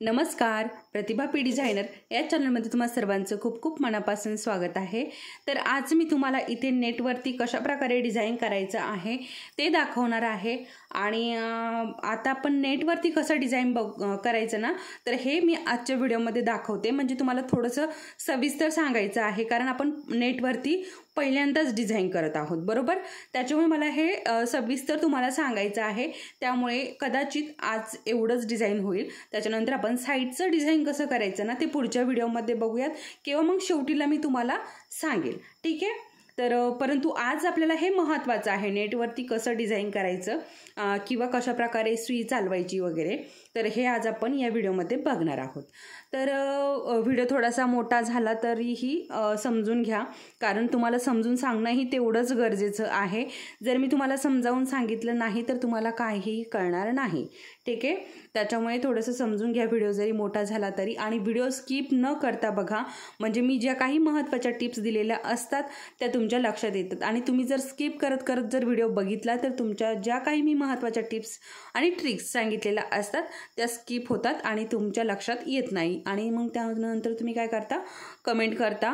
नमस्कार, प्रतिभा P designer या चॅनलमध्ये तुम्हा सर्वांचं खूप खूप मनापासून स्वागत आहे। तर आज मी तुम्हाला इथे नेटवरती कशा प्रकारे डिझाइन करायचं आहे ते दाखवणार आहे। आणि आता आपण नेटवरती कसं डिझाइन करायचं ना, तर हे मी आजच्या व्हिडिओमध्ये दाखवते। म्हणजे तुम्हाला थोडंसं सविस्तर सांगायचं आहे, कारण आपण नेटवरती पहिल्यांदाच डिझाइन करत आहोत, बरोबर। त्याच्यामुळे मला हे सविस्तर तुम्हाला सांगायचं आहे। त्यामुळे कदाचित आज एवढंच डिझाइन होईल, त्याच्यानंतर आपण साइडचं डिझाइन कसं करायचं ना ते पुढच्या व्हिडिओमध्ये बघूयात, किंवा मग शेवटीला मी तुम्हाला सांगेल, ठीक आहे। तर परंतु आज आपल्याला हे महत्त्वाचं आहे, नेटवरती कसं डिझाइन करायचं किंवा कशा प्रकारे सुई चालवायची वगैरे, तर हे आज आपण या व्हिडिओमध्ये बघणार आहोत। तर व्हिडिओ थोडासा मोठा झाला तरीही समजून घ्या, कारण तुम्हाला समजून सांगणंही तेवढंच गरजेचं आहे। जर मी तुम्हाला समजावून सांगितलं नाही तर तुम्हाला काहीही कळणार नाही, ठीक आहे। त्याच्यामुळे थोडंसं समजून घ्या, व्हिडिओ जरी मोठा झाला तरी, आणि व्हिडिओ स्किप न करता बघा, म्हणजे मी ज्या काही महत्त्वाच्या टिप्स दिलेल्या असतात त्या तुमच्या लक्षात येतात। आणि तुम्ही जर स्किप करत करत जर व्हिडिओ बघितला तर तुमच्या ज्या काही मी महत्त्वाच्या टिप्स आणि ट्रिक्स सांगितलेल्या असतात त्या स्किप होतात आणि तुमच्या लक्षात येत नाही, आणि मग त्यानंतर तुम्ही काय करता, कमेंट करता।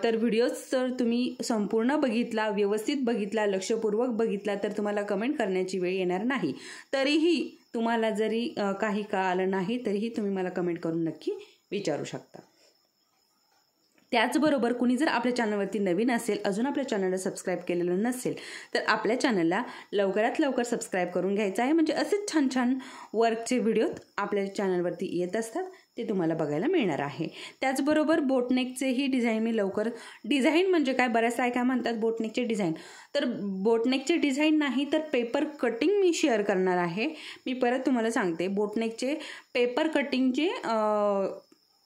तर व्हिडिओज जर तुम्ही संपूर्ण बघितला, व्यवस्थित बघितला, लक्षपूर्वक बघितला तर तुम्हाला कमेंट करण्याची वेळ येणार नाही। तरीही तुम्हाला जरी काही कळालं नाही तरीही तुम्ही मला कमेंट करून नक्की विचारू शकता। त्याचबरोबर कुणी जर आपल्या चॅनलवरती नवीन असेल, अजून आपल्या चॅनलला सबस्क्राईब केलेलं नसेल, तर आपल्या चॅनलला लवकरात लवकर सबस्क्राईब करून घ्यायचं आहे। म्हणजे असेच छान छान वर्कचे व्हिडिओ आपल्या चॅनलवरती येत असतात, ते तुम्हाला बघायला मिळणार आहे। त्याचबरोबर बोटनेकचेही डिझाईन मी लवकर, डिझाईन म्हणजे काय, बऱ्याचदा काय म्हणतात बोटनेकचे डिझाईन, तर बोटनेकचे डिझाईन नाही तर पेपर कटिंग मी शेअर करणार आहे। मी परत तुम्हाला सांगते, बोटनेकचे पेपर कटिंगचे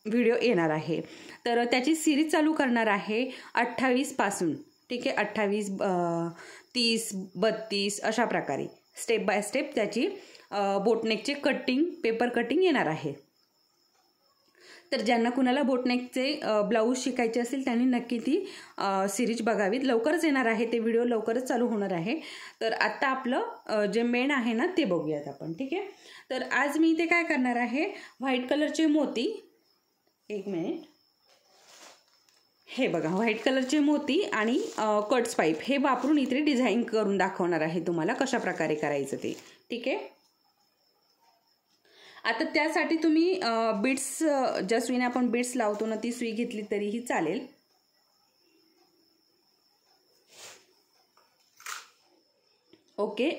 व्हिडिओ येणार आहे। तर त्याची सिरीज चालू करणार आहे 28 पासून, ठीक आहे। 28, 30, 32 अशा प्रकारे स्टेप बाय स्टेप त्याची बोटनेकचे कटिंग, पेपर कटिंग येणार आहे। तर ज्यांना कुणाला बोटनेकचे ब्लाऊज शिकायचे असेल त्यांनी नक्की ती सिरीज बघावीत, लवकरच येणार आहे ते व्हिडिओ, लवकरच चालू होणार आहे। तर आत्ता आपलं जे मेन आहे ना ते बघूयात आपण, ठीक आहे। तर आज मी इथे काय करणार आहे, व्हाईट कलरचे मोती, एक मिनिट, हे बघा व्हाईट कलरचे मोती आणि कट्स पाईप हे वापरून इथे डिझाईन करून दाखवणार आहे तुम्हाला कशा प्रकारे करायचं ते, ठीक आहे। आता त्यासाठी तुम्ही बीड्स, ज्या सुईने आपण बीड्स लावतो ना ती सुई घेतली तरीही चालेल। ओके,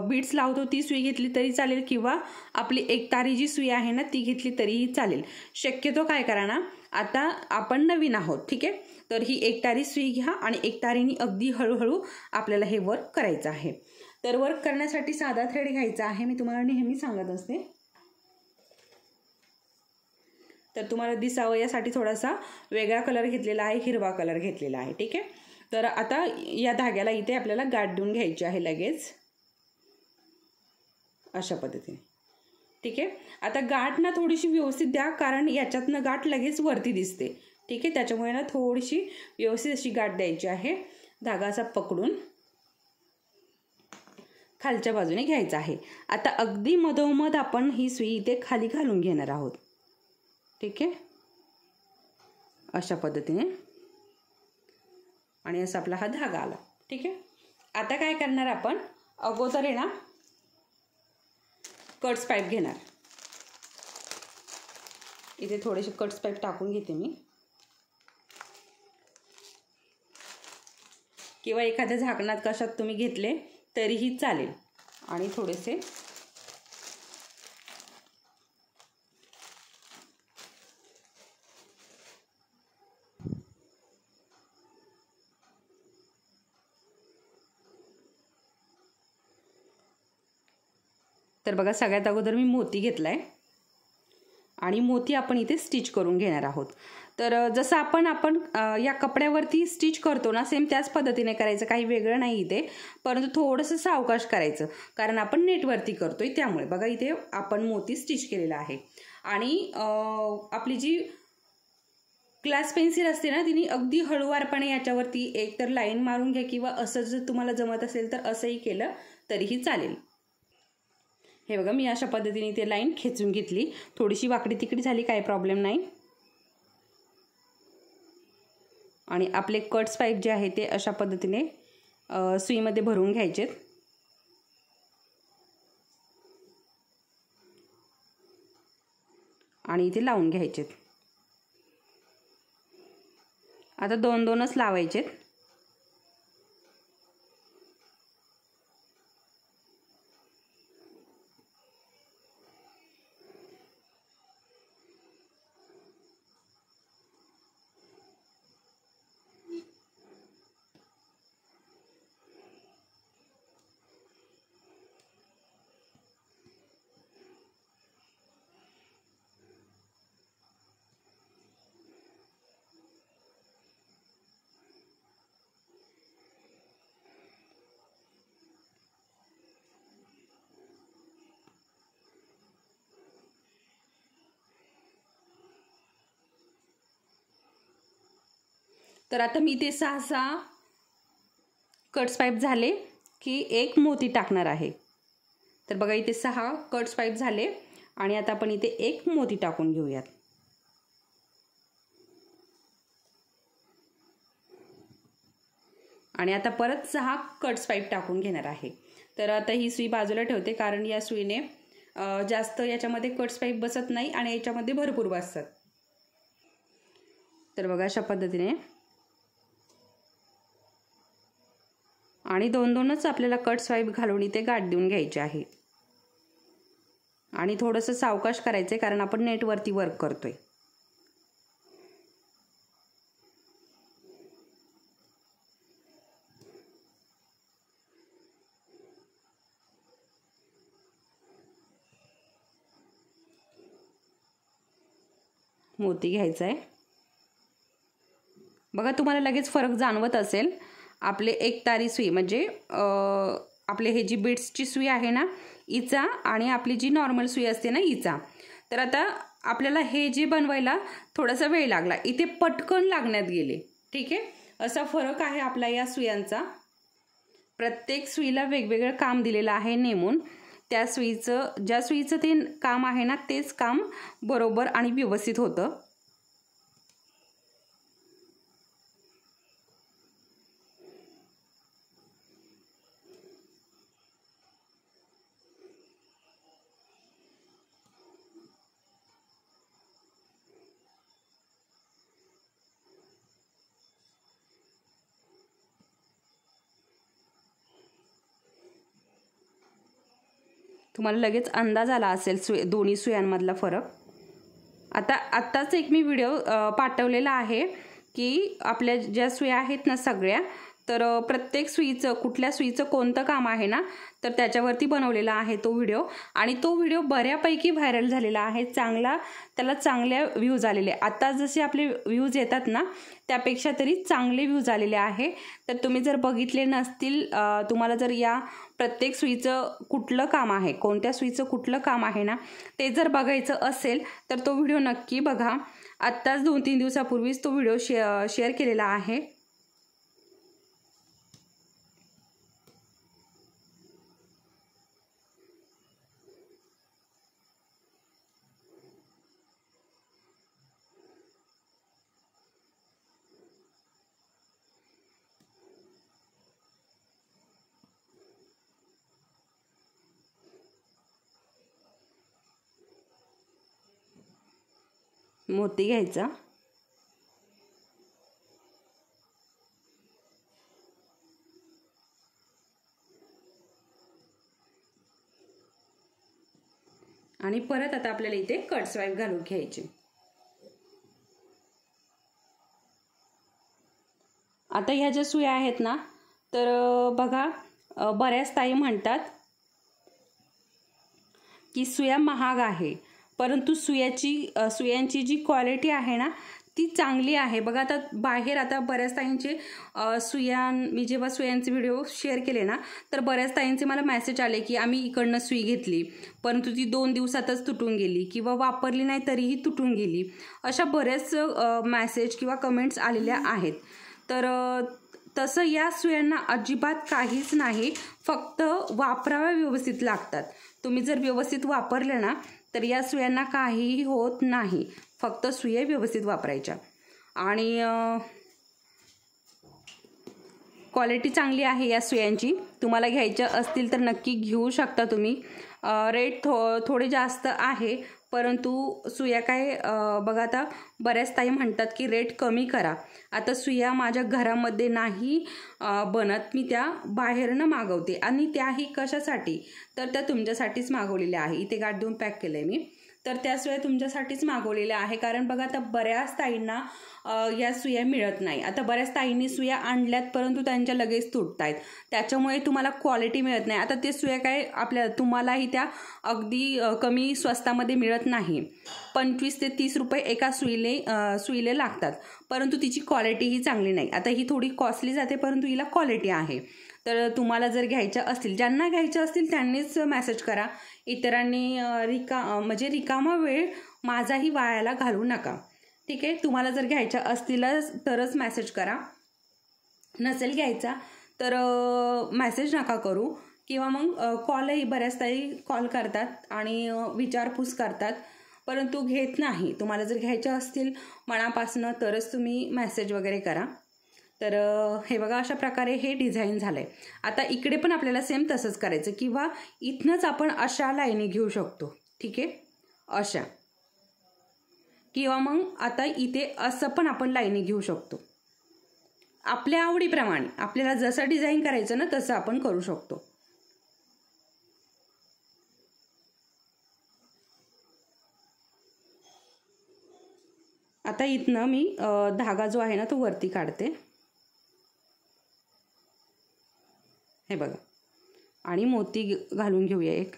बीड्स लावतो ती सुई घेतली तरी चालेल, किंवा आपली एक तारी जी सुई आहे ना ती घेतली तरीही चालेल। शक्यतो काय करा ना, आता आपण नवीन आहोत, ठीक आहे, तर ही एक तारी सुई घ्या आणि एक तारीने अगदी हळूहळू आपल्याला हे वर्क करायचं आहे। तर वर्क करण्यासाठी साधा थ्रेड घ्यायचा आहे, मी तुम्हाला नेहमी सांगत असते। तर तुम्हाला दिसावं यासाठी थोडासा वेगळा कलर घेतलेला आहे, हिरवा कलर घेतलेला आहे, ठीक आहे। तर आता या धाग्याला इथे आपल्याला गाठ देऊन घ्यायची आहे लगेच, अशा पद्धतीने, ठीक आहे। आता गाठ ना थोडीशी व्यवस्थित द्या, कारण याच्यातनं गाठ लगेच वरती दिसते, ठीक आहे। त्याच्यामुळे ना थोडीशी व्यवस्थित अशी गाठ द्यायची आहे, धागा असा पकडून खालच्या बाजूने घ्यायचा आहे। आता अगदी मधोमध आपण ही सुई इथे खाली घालून घेणार आहोत, ठीक आहे, अशा पद्धतीने, आणि असा आपला हा धागा आला, ठीक आहे। आता काय करणार आपण, अगोदर आहे ना कट्स पाईप घेणार, इथे थोडेसे कट्स पाईप टाकून घेते मी, किंवा एखाद्या झाकणात कशात तुम्ही घेतले तरीही चालेल, आणि थोडेसे तर बघा, सगळ्यात अगोदर मी मोती घेतलाय आणि मोती आपण इथे स्टिच करून घेणार आहोत। तर जसं आपण या कपड्यावरती स्टिच करतो ना, सेम त्याच पद्धतीने करायचं, काही वेगळं नाही इथे, परंतु थोडंसं सावकाश करायचं, कारण आपण नेटवरती करतोय त्यामुळे। बघा इथे आपण मोती स्टिच केलेला आहे, आणि आपली जी ग्लास पेन्सिल असते ना तिने अगदी हळूवारपणे याच्यावरती एक तर लाईन मारून घ्या, किंवा असं जर तुम्हाला जमत असेल तर असंही केलं तरीही चालेल। हे बघा, मी अशा पद्धतीने ते लाईन खेचून घेतली. थोडीशी वाकडी तिकडी झाली, काही प्रॉब्लेम नाही. आणि आपले कट्स पाईप जे आहे ते अशा पद्धतीने सुईमध्ये भरून घ्यायचेत. आणि इथे लावून घ्यायचेत. आता 2-2च लावायचेत. तर आता मी ते 6 कट्स पाईप झाले की एक मोती टाकणार आहे. तर बघा, इथे 6 कट्स पाईप झाले आणि आता आपण इथे एक मोती टाकून घेऊयात. आणि आता परत 6 कट्स पाईप टाकून घेणार आहे. तर आता ही सुई बाजूला ठेवते, कारण या सुईने जास्त याच्यामध्ये कट्स पाईप बसत नाही आणि याच्यामध्ये भरपूर बसतात. तर बघा, अशा पद्धतीने आणि 2-2च आपल्याला कट्स पाईप घालून इथे गाठ देऊन घ्यायचे आहे. आणि थोडंसं सावकाश करायचं, कारण आपण नेटवरती वर्क करतोय. मोती घ्यायचा आहे. बघा, तुम्हाला लगेच फरक जाणवत असेल. आपले एक तारी सुई म्हणजे आपले हे जी बीड्सची सुई आहे ना हिचा, आणि आपली जी नॉर्मल सुई असते ना हिचा. तर आता आपल्याला हे जे बनवायला थोडासा वेळ लागला, इथे पटकन लागण्यात गेले. ठीक आहे, असा फरक आहे आपला या सुयांचा. प्रत्येक सुईला वेगवेगळं काम दिलेलं आहे नेमून. त्या सुईचं, ज्या सुईचं ते काम आहे ना तेच काम बरोबर आणि व्यवस्थित होतं. तुम्हाला लगेच अंदाज आला असेल दोन्ही सुयांमधला फरक. आत्ताच एक मी व्हिडिओ पाठवलेला आहे की आपल्या ज्या सुया आहेत ना सगळ्या, तर प्रत्येक सुईचं, कुठल्या सुईचं कोणतं काम आहे ना, तर त्याच्यावरती बनवलेला आहे तो व्हिडिओ. आणि तो व्हिडिओ बऱ्यापैकी व्हायरल झालेला आहे. त्याला चांगल्या व्ह्यूज आलेले. आता जसे आपले व्ह्यूज येतात ना त्यापेक्षा तरी चांगले व्ह्यूज आलेले आहे. तर तुम्ही जर बघितले नसतील, तुम्हाला जर या प्रत्येक सुईचं कुठलं काम आहे, कोणत्या सुईचं कुठलं काम आहे ना ते जर बघायचं असेल तर तो व्हिडिओ नक्की बघा. आत्ताच 2-3 दिवसापूर्वीच तो व्हिडिओ शेअर केलेला आहे. मोती घ्यायचा. आणि परत आता आपल्याला इथे कट्स पाईप घालून घ्यायचे. आता ह्या ज्या सुया आहेत ना, तर बघा, बऱ्याच ताई म्हणतात की सुया महाग आहे, परंतु सुयांची जी क्वालिटी आहे ना ती चांगली आहे. बघा, आता बाहेर आता बऱ्याच ताईंचे मी जेव्हा सुयांचे व्हिडिओ शेअर केले ना, तर बऱ्याच ताईंचे मला मेसेज आले की आम्ही इकडनं सुई घेतली परंतु ती 2 दिवसातच तुटून गेली, किंवा वापरली नाही तरीही तुटून गेली. अशा बऱ्याच मेसेज किंवा कमेंट्स आलेल्या आहेत. तर तसं या सुयांना अजिबात काहीच नाही, फक्त वापराव्या व्यवस्थित लागतात. तुम्ही जर व्यवस्थित वापरले ना तर या सुयांना काहीही होत नाही, फक्त सुया व्यवस्थित वापरायच्या. आणि क्वालिटी चांगली आहे या सुयांची. तुम्हाला घ्यायच्या असतील तर नक्की घेऊ शकता तुम्ही. रेट थोडे जास्त आहे, परंतु सुया काय बघा, आता बऱ्याच ताई म्हणतात की रेट कमी करा. आता सुया माझ्या घरामध्ये नाही बनत, मी त्या बाहेरनं मागवते. आणि त्याही कशासाठी, तर त्या तुमच्यासाठीच मागवलेल्या आहे. इथे गाठ देऊन पॅक केलं आहे मी, तर त्या सुया तुमच्यासाठीच मागवलेल्या आहे. कारण बघा, आता बऱ्याच ताईंना या सुया मिळत नाही. आता बऱ्याच ताईंनी सुया आणल्यात, परंतु त्यांच्या लगेच तुटत आहेत, त्याच्यामुळे तुम्हाला क्वालिटी मिळत नाही. आता ते सुया काय तुम्हालाही त्या अगदी कमी स्वस्तामध्ये मिळत नाही. 25 ते 30 रुपये एका सुईले लागतात, परंतु तिची क्वालिटीही चांगली नाही. आता ही थोडी कॉस्टली जाते, परंतु हिला क्वालिटी आहे. तर तुम्हाला जर घ्यायच्या असतील, ज्यांना घ्यायच्या असतील त्यांनीच मेसेज करा. इतरांनी म्हणजे रिकामा वेळ माझाही वायाला घालू नका. ठीक आहे, तुम्हाला जर घ्यायच्या असतीलच तरच मेसेज करा. नसेल घ्यायचा तर मेसेज नका करू. किंवा मग कॉलही बऱ्याच ताई कॉल करतात आणि विचारपूस करतात, परंतु घेत नाही. तुम्हाला जर घ्यायच्या असतील मनापासनं तरच तुम्ही मेसेज वगैरे करा. तर हे बघा, अशा प्रकारे हे डिझाईन झालं आहे. आता इकडे पण आपल्याला सेम तसंच करायचं, किंवा इथनंच आपण अशा लाईनी घेऊ शकतो. ठीक आहे, अशा, किंवा मग आता इथे असं पण आपण लाईनी घेऊ शकतो. आपल्या आवडीप्रमाणे आपल्याला जसं डिझाईन करायचं ना तसं आपण करू शकतो. आता इथनं मी धागा जो आहे ना तो वरती काढते. हे बघा, आणि मोती घालून घेऊया एक.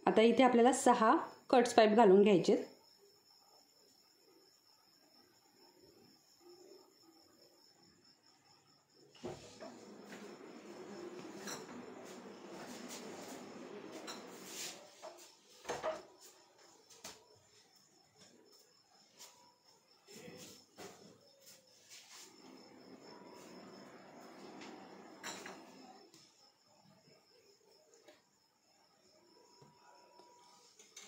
आता इथे आपल्याला 6 कट्स पाईप घालून घ्यायचे.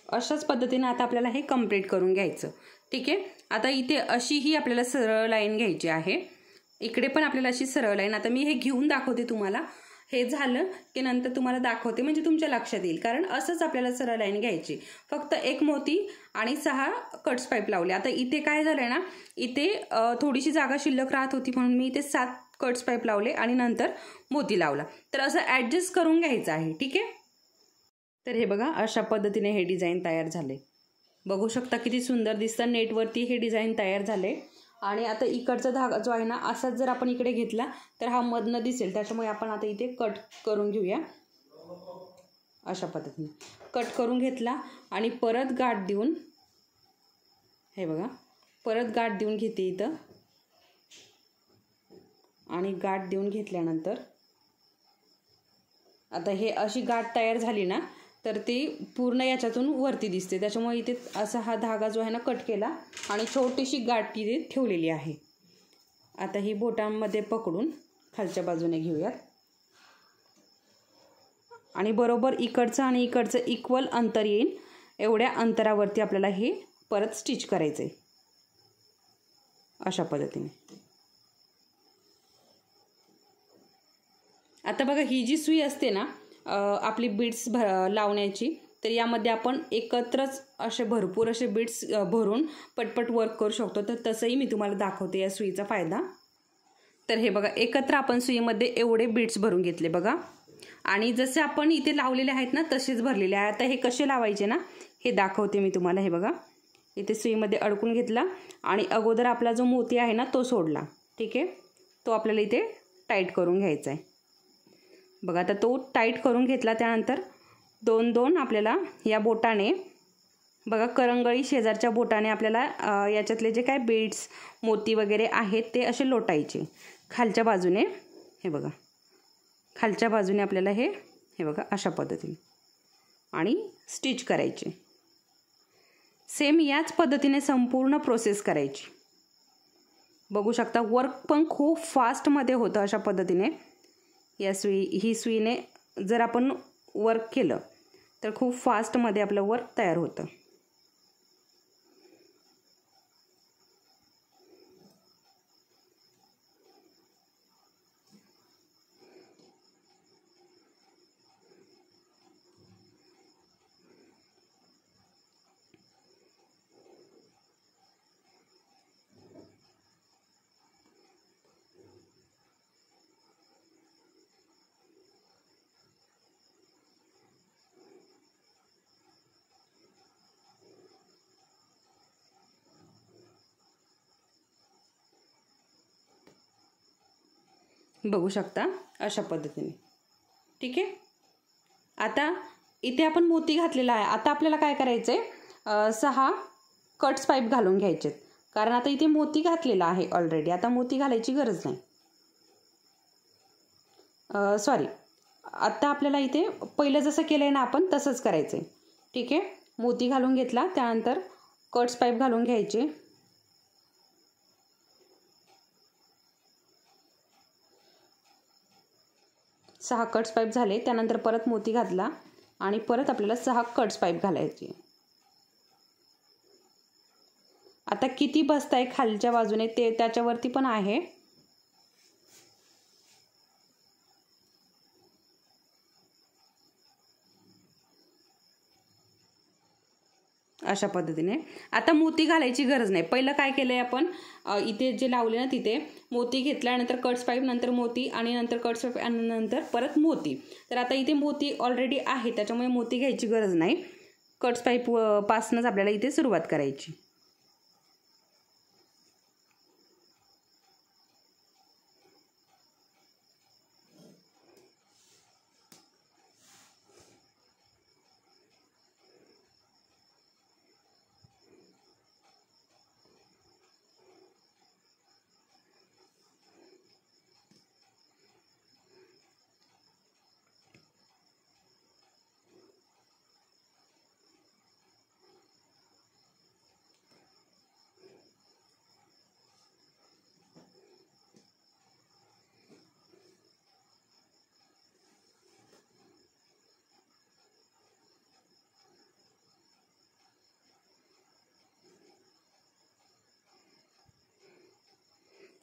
अशाच पद्धतीने आता आपल्याला हे कंप्लीट करून घ्यायचं. ठीक आहे, आता इथे अशी ही आपल्याला सरळ लाईन घ्यायची आहे. इकडे पण आपल्याला अशी सरळ लाईन. आता मी हे घेऊन दाखवते तुम्हाला. हे झालं की नंतर तुम्हाला दाखवते, म्हणजे तुमच्या लक्षात येईल. कारण असंच आपल्याला सरळ लाईन घ्यायची. फक्त एक मोती आणि 6 कट्स पाईप लावले. आता इथे काय झालंय ना, इथे थोडीशी जागा शिल्लक राहत होती, म्हणून मी इथे 7 कट्स पाईप लावले आणि नंतर मोती लावला. तर असं ॲडजस्ट करून घ्यायचं आहे. ठीक आहे, तर हे बघा, अशा पद्धतीने हे डिझाईन तयार झाले. बघू शकता किती सुंदर दिसतं. नेटवरती हे डिझाईन तयार झाले. आणि आता इकडचा धागा जो आहे ना, असाच जर आपण इकडे घेतला तर हा मधनं दिसेल, त्याच्यामुळे आपण आता इथे कट करून घेऊया. अशा पद्धतीने कट करून घेतला आणि परत गाठ देऊन, हे बघा, परत गाठ देऊन घेते इथं. आणि गाठ देऊन घेतल्यानंतर आता हे अशी गाठ तयार झाली ना, तर ती पूर्ण याच्यातून वरती दिसते. त्याच्यामुळे इथे असा हा धागा जो आहे ना कट केला आणि छोटीशी गाठ इथे ठेवलेली आहे. आता ही बोटांमध्ये पकडून खालच्या बाजूने घेऊयात. आणि बरोबर इकडचं आणि इकडचं इक्वल अंतर येईल एवढ्या अंतरावरती आपल्याला हे परत स्टिच करायचं आहे. अशा पद्धतीने. आता बघा, ही जी सुई असते ना आपली बीड्स लावण्याची, तर यामध्ये आपण एकत्रच असे भरपूर असे बीड्स भरून पटपट वर्क करू शकतो. तर तसंही मी तुम्हाला दाखवते या सुईचा फायदा. तर हे बघा, एकत्र आपण सुईमध्ये एवढे बीड्स भरून घेतले बघा. आणि जसे आपण इथे लावलेले आहेत ना तसेच भरलेले आहे. आता हे कसे लावायचे ना हे दाखवते मी तुम्हाला. हे बघा, इथे सुईमध्ये अडकून घेतला आणि अगोदर आपला जो मोती आहे ना तो सोडला. ठीक आहे, तो आपल्याला इथे टाईट करून घ्यायचा आहे. बघा, आता तो टाईट करून घेतला. त्यानंतर 2-2 आपल्याला या बोटाने, बघा, करंगळी शेजारच्या बोटाने आपल्याला याच्यातले जे काय बीड्स मोती वगैरे आहेत ते असे लोटायचे. खालच्या बाजूने हे बघा, खालच्या बाजूने आपल्याला हे बघा अशा पद्धतीने आणि स्टिच करायचे. सेम याच पद्धतीने संपूर्ण प्रोसेस करायची. बघू शकता वर्क पण खूप फास्टमध्ये होतं अशा पद्धतीने. या ही सुईने जर आपण वर्क केलं तर खूप फास्टमध्ये आपलं वर्क तयार होतं. बघू शकता अशा पद्धतीने. ठीक आहे. आता इथे आपण मोती घातलेला आहे. आता आपल्याला काय करायचं आहे, 6 कट्स पाईप घालून घ्यायचे, कारण आता इथे मोती घातलेला आहे ऑलरेडी. आता मोती घालायची गरज नाही. सॉरी, आता आपल्याला इथे पहिलं जसं केलं आहे ना आपण तसंच करायचं आहे. ठीक आहे. मोती घालून घेतला, त्यानंतर कट्स पाईप घालून घ्यायचे. सहा कट्स पाईप झाले, त्यानंतर परत मोती घातला आणि परत आपल्याला 6 कट्स पाईप घालायचे. आता किती बसताय खालच्या बाजूने ते त्याच्यावरती पण आहे. अशा पद्धतीने. आता मोती घालायची गरज नाही. पहिलं काय केलंय आपण, इथे जे लावले ना तिथे मोती घेतल्यानंतर कट्स पाईप, नंतर मोती आणि नंतर कट्स पाईप आणि नंतर परत मोती. तर आता इथे मोती ऑलरेडी आहे, त्याच्यामुळे मोती घ्यायची गरज नाही. कट्स पाईप पासूनच आपल्याला इथे सुरुवात करायची.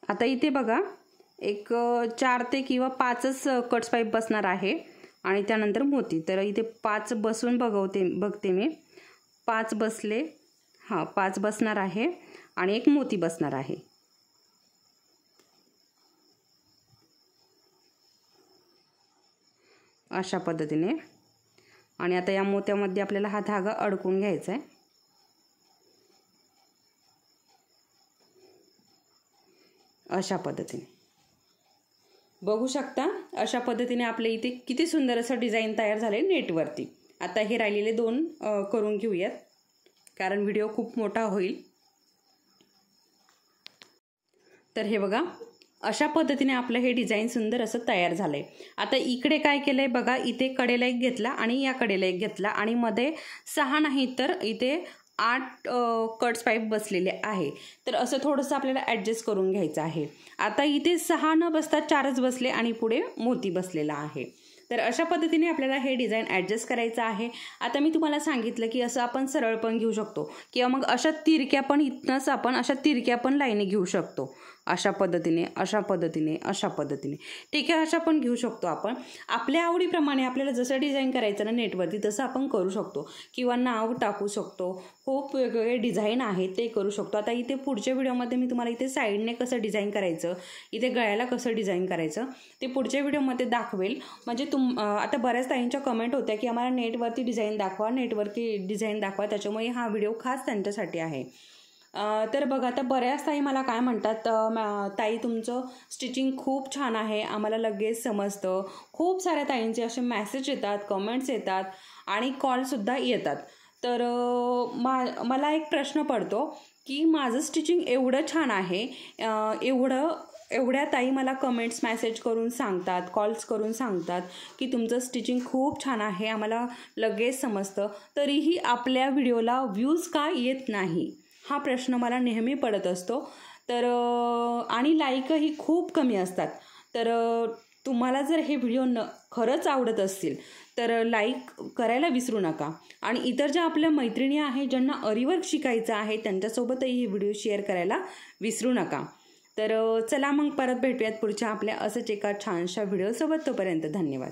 आता इथे बघा एक 4 ते किंवा 5च कट्स पाईप बसणार आहे आणि त्यानंतर मोती. तर इथे 5 बसून बघते मी. 5 बसले. हां, 5 बसणार आहे आणि एक मोती बसणार आहे. अशा पद्धतीने. आणि आता या मोत्यामध्ये आपल्याला हा धागा अडकून घ्यायचा आहे. अशा पद्धतीने बघू शकता. अशा पद्धतीने आपल्या इथे किती सुंदर असं डिझाईन तयार झाले नेटवरती. आता हे राहिलेले 2 करून घेऊयात, कारण व्हिडिओ खूप मोठा होईल. तर हे बघा अशा पद्धतीने आपलं हे डिझाईन सुंदर असं तयार झालंय. आता इकडे काय केलंय बघा, इथे कडेला एक घेतला आणि या कडेला एक घेतला आणि मध्ये 6 नाही तर इथे 8 कट्स पाईप बसलेले आहे. तर असं थोडंसं आपल्याला ॲडजस्ट करून घ्यायचं आहे. आता इथे 6 न बसता 4च बसले आणि पुढे मोती बसलेला आहे. तर अशा पद्धतीने आपल्याला हे डिझाईन ॲडजस्ट करायचं आहे. आता मी तुम्हाला सांगितलं की असं आपण सरळ पण घेऊ शकतो किंवा मग अशा तिरक्या पण इथनंच आपण अशा तिरक्या पण लाईनी घेऊ शकतो. अशा पद्धतीने, अशा पद्धतीने, अशा पद्धतीने. ठीक आहे, अशा पण घेऊ शकतो आपण. आपल्या आवडीप्रमाणे आपल्याला जसं डिझाईन करायचं ना नेटवरती तसं आपण करू शकतो किंवा नाव टाकू शकतो. खूप वेगवेगळे डिझाईन आहेत ते करू शकतो. आता इथे पुढच्या व्हिडिओमध्ये मी तुम्हाला इथे साईडने कसं डिझाईन करायचं, इथे गळ्याला कसं डिझाईन करायचं ते पुढच्या व्हिडिओमध्ये दाखवेल. म्हणजे आता बऱ्याच ताईंच्या कमेंट होत्या की आम्हाला नेटवरती डिझाईन दाखवा, नेटवरती डिझाईन दाखवा. त्याच्यामुळे हा व्हिडिओ खास त्यांच्यासाठी आहे. तर बघा आता बऱ्याच ताई मला काय म्हणतात, ताई तुमचं स्टिचिंग खूप छान आहे, आम्हाला लगेच समजतं. खूप साऱ्या ताईंचे असे मेसेज येतात, कमेंट्स येतात आणि कॉलसुद्धा येतात. तर मला एक प्रश्न पडतो की माझं स्टिचिंग एवढं छान आहे, एवढं एवढ्या ताई मला कमेंट्स मेसेज करून सांगतात, कॉल्स करून सांगतात की तुमचं स्टिचिंग खूप छान आहे, आम्हाला लगेच समजतं, तरीही आपल्या व्हिडिओला व्ह्यूज का येत नाही हा प्रश्न मला नेहमी पडत असतो. तर आणि लाईकही खूप कमी असतात. तर तुम्हाला जर हे व्हिडिओ खरंच आवडत असतील तर लाईक करायला विसरू नका. आणि इतर ज्या आपल्या मैत्रिणी आहेत ज्यांना आरीवर्क शिकायचं आहे त्यांच्यासोबतही हे व्हिडिओ शेअर करायला विसरू नका. तर चला मग परत भेटूयात पुढच्या आपल्या असंच एका छानशा व्हिडिओसोबत. तोपर्यंत धन्यवाद.